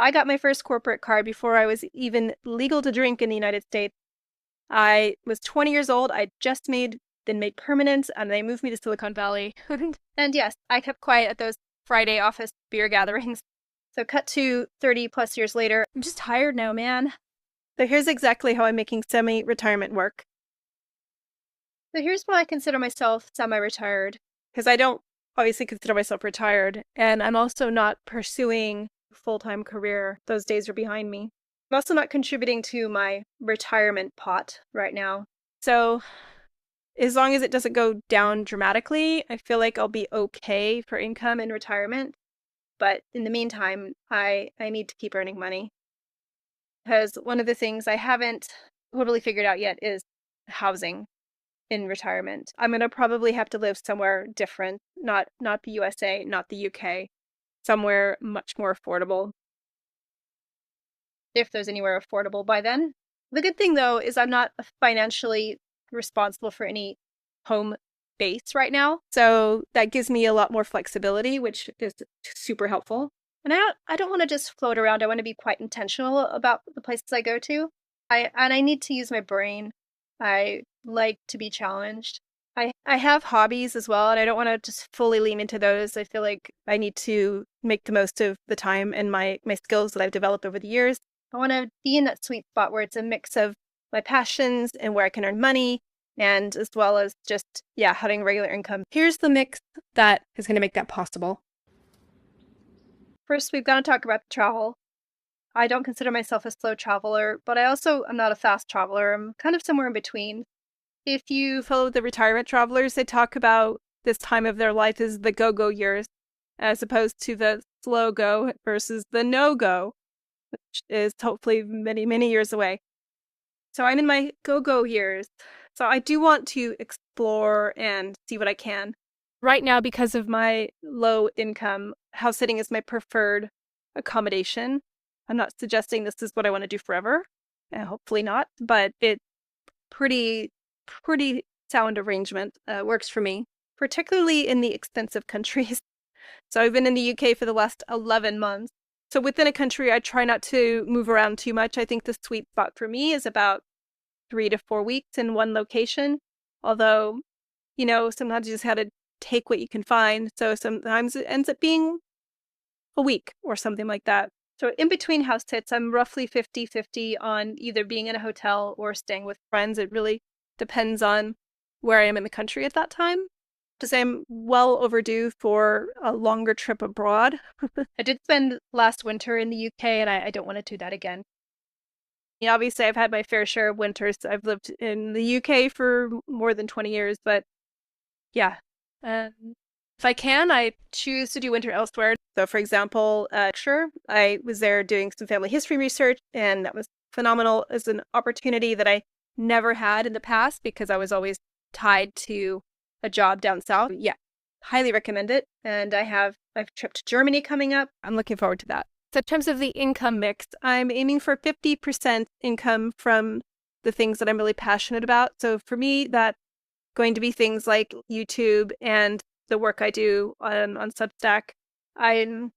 I got my first corporate card before I was even legal to drink in the United States. I was 20 years old. I just been made permanent, and they moved me to Silicon Valley. And yes, I kept quiet at those Friday office beer gatherings. So cut to 30 plus years later. I'm just tired now, man. So here's exactly how I'm making semi-retirement work. So here's why I consider myself semi-retired, because I don't obviously consider myself retired, and I'm also not pursuing a full-time career. Those days are behind me. I'm also not contributing to my retirement pot right now. So as long as it doesn't go down dramatically, I feel like I'll be okay for income in retirement. But in the meantime, I need to keep earning money. Because one of the things I haven't totally figured out yet is housing in retirement. I'm going to probably have to live somewhere different, not the USA, not the UK, somewhere much more affordable. If there's anywhere affordable by then. The good thing though is I'm not financially responsible for any home base right now. So that gives me a lot more flexibility, which is super helpful. And I don't want to just float around. I want to be quite intentional about the places I go to. I need to use my brain. I like to be challenged. I have hobbies as well, and I don't want to just fully lean into those. I feel like I need to make the most of the time and my skills that I've developed over the years. I want to be in that sweet spot where it's a mix of my passions and where I can earn money, and as well as just, yeah, having regular income. Here's the mix that is going to make that possible. First, we've got to talk about the travel. I don't consider myself a slow traveler, but I also am not a fast traveler. I'm kind of somewhere in between. If you follow the retirement travelers, they talk about this time of their life as the go-go years, as opposed to the slow go versus the no-go, which is hopefully many, many years away. So I'm in my go-go years. So I do want to explore and see what I can. Right now, because of my low income, house sitting is my preferred accommodation. I'm not suggesting this is what I want to do forever. Hopefully not, but it's pretty sound arrangement. Works for me, particularly in the expensive countries. So I've been in the UK for the last 11 months. So within a country, I try not to move around too much. I think the sweet spot for me is about 3 to 4 weeks in one location. Although, sometimes you just have to take what you can find. So sometimes it ends up being a week or something like that. So in between house sits, I'm roughly 50-50 on either being in a hotel or staying with friends. It really depends on where I am in the country at that time. To say I'm well overdue for a longer trip abroad. I did spend last winter in the UK, and I don't want to do that again. Yeah, obviously, I've had my fair share of winters. I've lived in the UK for more than 20 years, but yeah. If I can, I choose to do winter elsewhere. So, for example, sure, I was there doing some family history research, and that was phenomenal as an opportunity that I never had in the past because I was always tied to a job down south. Yeah, highly recommend it. And I have a trip to Germany coming up. I'm looking forward to that. So in terms of the income mix, I'm aiming for 50% income from the things that I'm really passionate about. So for me, that's going to be things like YouTube and the work I do on Substack. I'm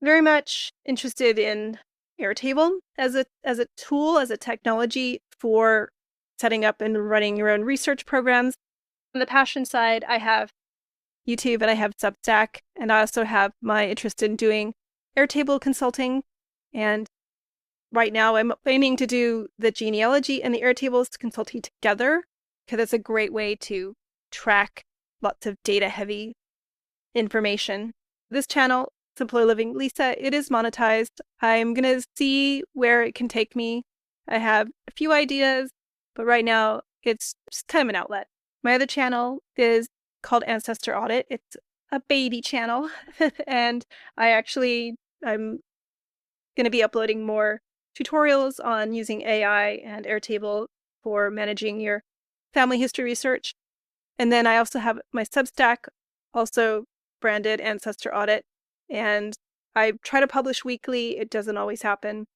very much interested in Airtable as a tool, as a technology for setting up and running your own research programs. On the passion side, I have YouTube and I have Substack, and I also have my interest in doing Airtable consulting. And right now I'm aiming to do the genealogy and the Airtables consulting together because it's a great way to track lots of data-heavy information. This channel, Simpler Living Lisa, it is monetized. I'm going to see where it can take me. I have a few ideas, but right now it's just kind of an outlet. My other channel is called Ancestor Audit. It's a baby channel, and I'm going to be uploading more tutorials on using AI and Airtable for managing your family history research. And then I also have my Substack, also branded Ancestor Audit, and I try to publish weekly. It doesn't always happen.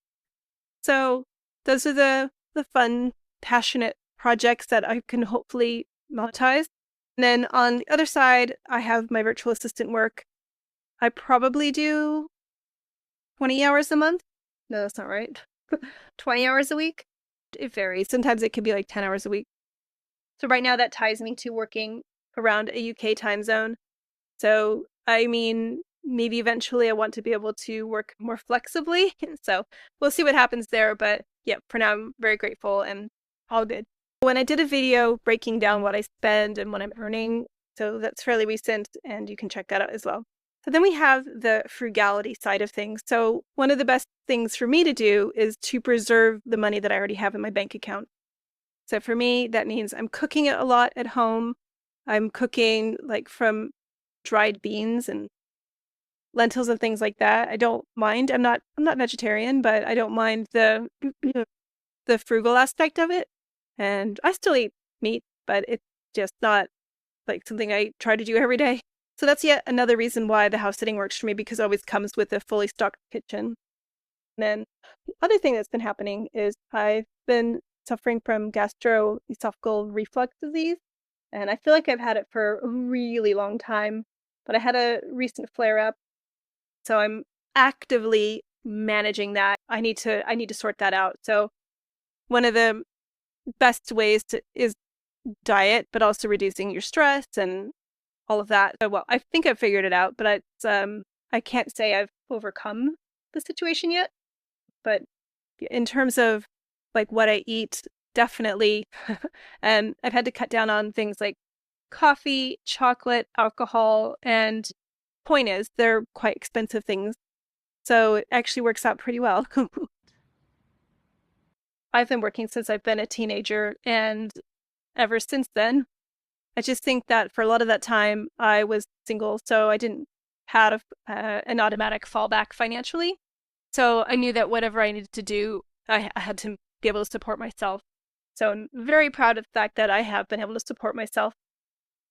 So those are the fun, passionate projects that I can hopefully monetize. And then on the other side, I have my virtual assistant work. I probably do 20 hours a month. No, that's not right. 20 hours a week. It varies. Sometimes it could be like 10 hours a week. So right now that ties me to working around a UK time zone. So, I mean, maybe eventually I want to be able to work more flexibly. So we'll see what happens there. But yeah, for now, I'm very grateful and all good. When I did a video breaking down what I spend and what I'm earning, so that's fairly recent and you can check that out as well. So then we have the frugality side of things. So one of the best things for me to do is to preserve the money that I already have in my bank account. So for me, that means I'm cooking it a lot at home. I'm cooking like from dried beans and lentils and things like that. I don't mind. I'm not vegetarian, but I don't mind the frugal aspect of it. And I still eat meat, but it's just not like something I try to do every day. So that's yet another reason why the house sitting works for me, because it always comes with a fully stocked kitchen. And then the other thing that's been happening is I've been suffering from gastroesophageal reflux disease. And I feel like I've had it for a really long time, but I had a recent flare up. So I'm actively managing that. I need to sort that out. So one of the best ways is diet, but also reducing your stress and all of that. So, well, I think I've figured it out, but I can't say I've overcome the situation yet. But in terms of like what I eat, definitely, and I've had to cut down on things like coffee, chocolate, alcohol, and point is they're quite expensive things. So it actually works out pretty well. I've been working since I've been a teenager, and ever since then, I just think that for a lot of that time, I was single, so I didn't have an automatic fallback financially. So I knew that whatever I needed to do, I had to be able to support myself. So I'm very proud of the fact that I have been able to support myself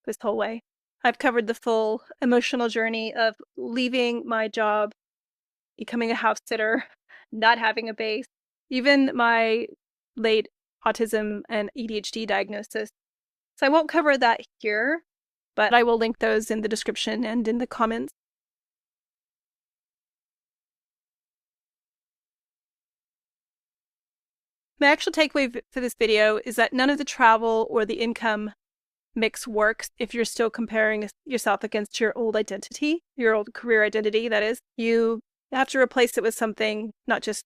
this whole way. I've covered the full emotional journey of leaving my job, becoming a house sitter, not having a base, even my late autism and ADHD diagnosis. So I won't cover that here, but I will link those in the description and in the comments. My actual takeaway for this video is that none of the travel or the income mix works if you're still comparing yourself against your old identity, your old career identity, that is. You have to replace it with something, not just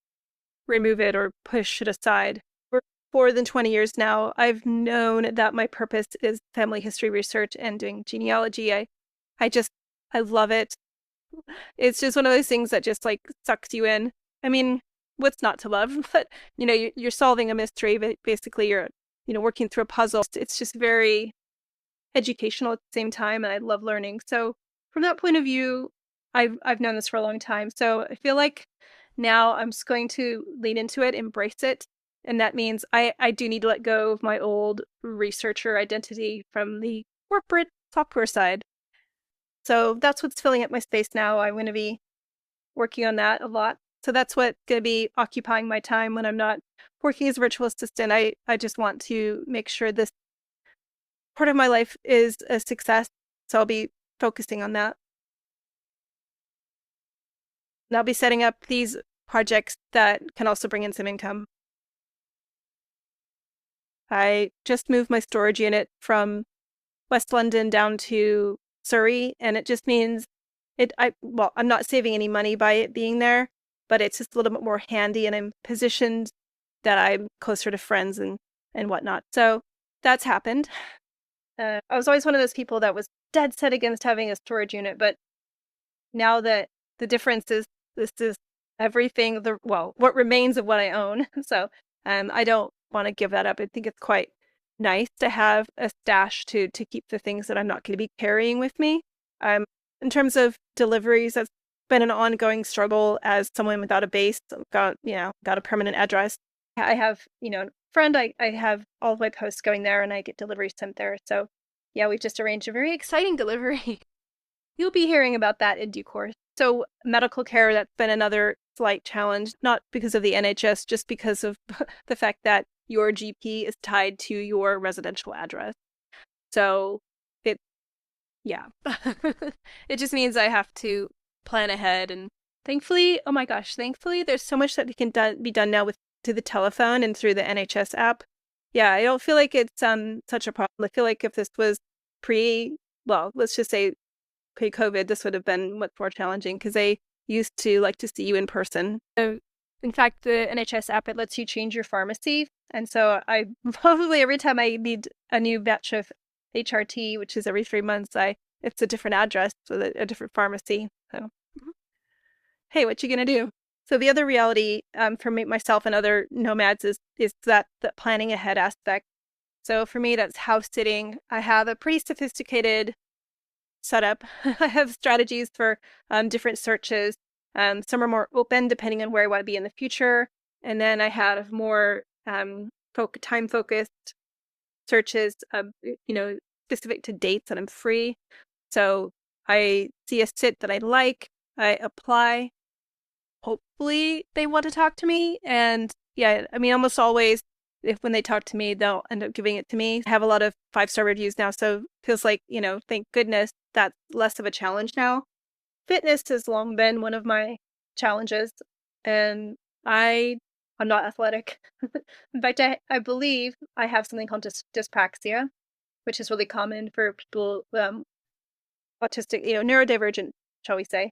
remove it or push it aside. For more than 20 years now, I've known that my purpose is family history research and doing genealogy. I love it. It's just one of those things that just like sucks you in. I mean, what's not to love? But you're solving a mystery, but basically you're working through a puzzle. It's just very educational at the same time, and I love learning. So from that point of view, I've known this for a long time. So I feel like now I'm just going to lean into it, embrace it. And that means I do need to let go of my old researcher identity from the corporate software side. So that's what's filling up my space now. I'm going to be working on that a lot. So that's what's going to be occupying my time when I'm not working as a virtual assistant. I just want to make sure this part of my life is a success. So I'll be focusing on that. And I'll be setting up these projects that can also bring in some income. I just moved my storage unit from West London down to Surrey, and it just means I'm not saving any money by it being there, but it's just a little bit more handy, and I'm positioned that I'm closer to friends and whatnot. So that's happened. I was always one of those people that was dead set against having a storage unit, but now that the difference is this is everything, what remains of what I own. So I don't want to give that up. I think it's quite nice to have a stash to keep the things that I'm not going to be carrying with me. In terms of deliveries, that's been an ongoing struggle as someone without a base, got a permanent address. I have, a friend, I have all of my posts going there and I get deliveries sent there. So yeah, we've just arranged a very exciting delivery. You'll be hearing about that in due course. So medical care, that's been another slight challenge, not because of the NHS, just because of the fact that your GP is tied to your residential address. So yeah, it just means I have to plan ahead and Thankfully, oh my gosh, thankfully, there's so much that can be done now with to the telephone and through the NHS app. Yeah, I don't feel like it's such a problem. I feel like if this was well, let's just say pre-COVID, this would have been much more challenging because they used to like to see you in person. So, in fact, the NHS app, it lets you change your pharmacy. And so I probably every time I need a new batch of HRT, which is every 3 months, it's a different address with a different pharmacy. So, hey, what you gonna do? So the other reality for myself and other nomads is that the planning ahead aspect. So for me, that's house sitting. I have a pretty sophisticated setup. I have strategies for different searches. Some are more open depending on where I want to be in the future. And then I have more time focused searches, specific to dates that I'm free. So I see a sit that I like, I apply. Hopefully they want to talk to me. And yeah, I mean, almost always, when they talk to me, they'll end up giving it to me. I have a lot of 5-star reviews now, so feels like, thank goodness that's less of a challenge now. Fitness has long been one of my challenges, and I'm not athletic. In fact, I believe I have something called dyspraxia, which is really common for people autistic, neurodivergent, shall we say.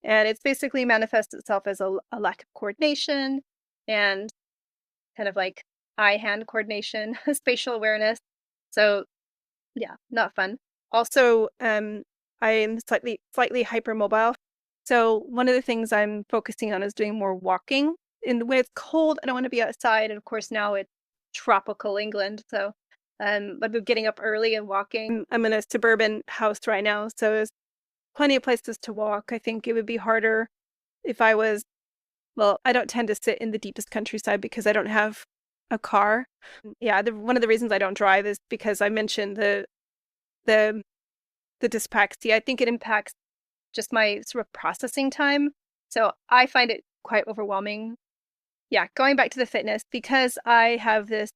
And it's basically manifests itself as a lack of coordination and kind of like eye-hand coordination, spatial awareness. So yeah, not fun. Also, I am slightly hypermobile. So one of the things I'm focusing on is doing more walking. When it's cold, I don't want to be outside. And of course, now it's tropical England. So I've been getting up early and walking. I'm in a suburban house right now, so there's plenty of places to walk. I think it would be harder if I was, well, I don't tend to sit in the deepest countryside because I don't have a car. Yeah, one of the reasons I don't drive is because I mentioned the dyspraxia. I think it impacts just my sort of processing time. So I find it quite overwhelming. Yeah, going back to the fitness, because I have this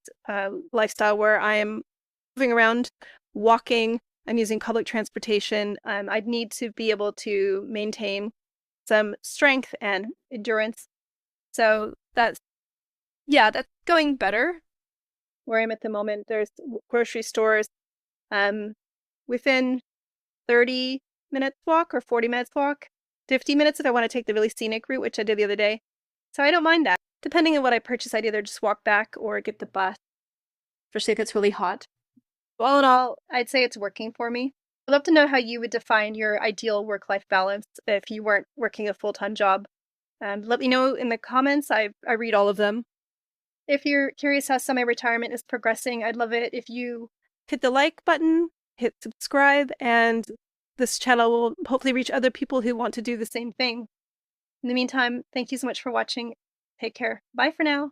lifestyle where I am moving around, walking, I'm using public transportation. I'd need to be able to maintain some strength and endurance. So that's going better. Where I'm at the moment, there's grocery stores within 30 minutes walk or 40 minutes walk, 50 minutes if I want to take the really scenic route, which I did the other day. So I don't mind that. Depending on what I purchase, I'd either just walk back or get the bus, especially if it's really hot. All in all, I'd say it's working for me. I'd love to know how you would define your ideal work-life balance if you weren't working a full-time job. Let me know in the comments. I read all of them. If you're curious how semi-retirement is progressing, I'd love it if you hit the like button, hit subscribe, and this channel will hopefully reach other people who want to do the same thing. In the meantime, thank you so much for watching. Take care. Bye for now.